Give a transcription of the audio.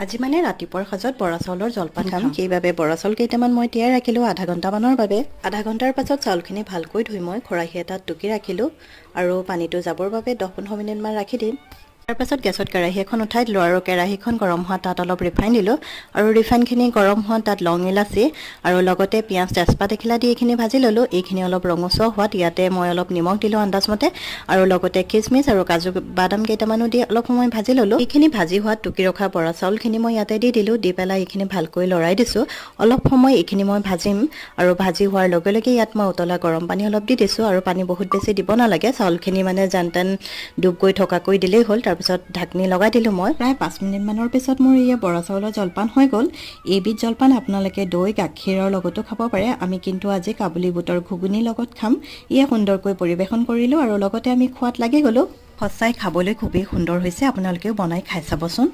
আজি মানে ৰাতিপুৱাৰ সাজত বৰা চাউলৰ জলপান খাম সেইবাবে বৰা চাউল কেইটামান মই তিয়াই ৰাখিলোঁ আধা ঘণ্টামানৰ বাবে। আধা ঘণ্টাৰ পাছত চাউলখিনি ভালকৈ ধুই মই খৰাহী এটাত টুকি ৰাখিলোঁ আৰু পানীটো যাবৰ বাবে 10-15 মিনিটমান ৰাখি দিম। তাৰ পাছত গেছত কেৰাহী এখন উঠাই দিলোঁ আৰু কেৰাহীখন গৰম হোৱা তাত অলপ ৰিফাইন দিলোঁ আৰু ৰিফাইনখিনি গৰম হোৱা তাত লং ইলাচি আৰু লগতে পিঁয়াজ তেজপাত এখিলা দি এইখিনি ভাজি ল'লোঁ। এইখিনি অলপ ৰঙচুৱা হোৱাত ইয়াতে মই অলপ নিমখ দিলোঁ আন্দাজমতে আৰু লগতে কিচমিচ আৰু কাজু বাদাম কেইটামানো দি অলপ সময় ভাজি ল'লোঁ। এইখিনি ভাজি হোৱাত টুকি ৰখা বৰা চাউলখিনি মই ইয়াতে দি দিলোঁ। দি পেলাই এইখিনি ভালকৈ লৰাই দিছোঁ। অলপ সময় এইখিনি মই ভাজিম আৰু ভাজি হোৱাৰ লগে লগে ইয়াত মই উতলা গৰম পানী অলপ দি দিছোঁ আৰু পানী বহুত বেছি দিব নালাগে, চাউলখিনি মানে যেন তেন ডুব গৈ থকাকৈ দিলেই হ'ল। তাৰপিছত ঢাকনি লগাই দিলোঁ মই। প্ৰায় 5 মিনিটমানৰ পিছত মোৰ এই বৰা চাউলৰ জলপান হৈ গ'ল। এইবিধ জলপান আপোনালোকে দৈ গাখীৰৰ লগতো খাব পাৰে। আমি কিন্তু আজি কাবুলী বুটৰ ঘুগুনিৰ লগত খাম। ইয়ে সুন্দৰকৈ পৰিৱেশন কৰিলোঁ আৰু লগতে আমি খোৱাত লাগি গ'লোঁ। সঁচাই খাবলৈ খুবেই সুন্দৰ হৈছে, আপোনালোকেও বনাই খাই চাবচোন।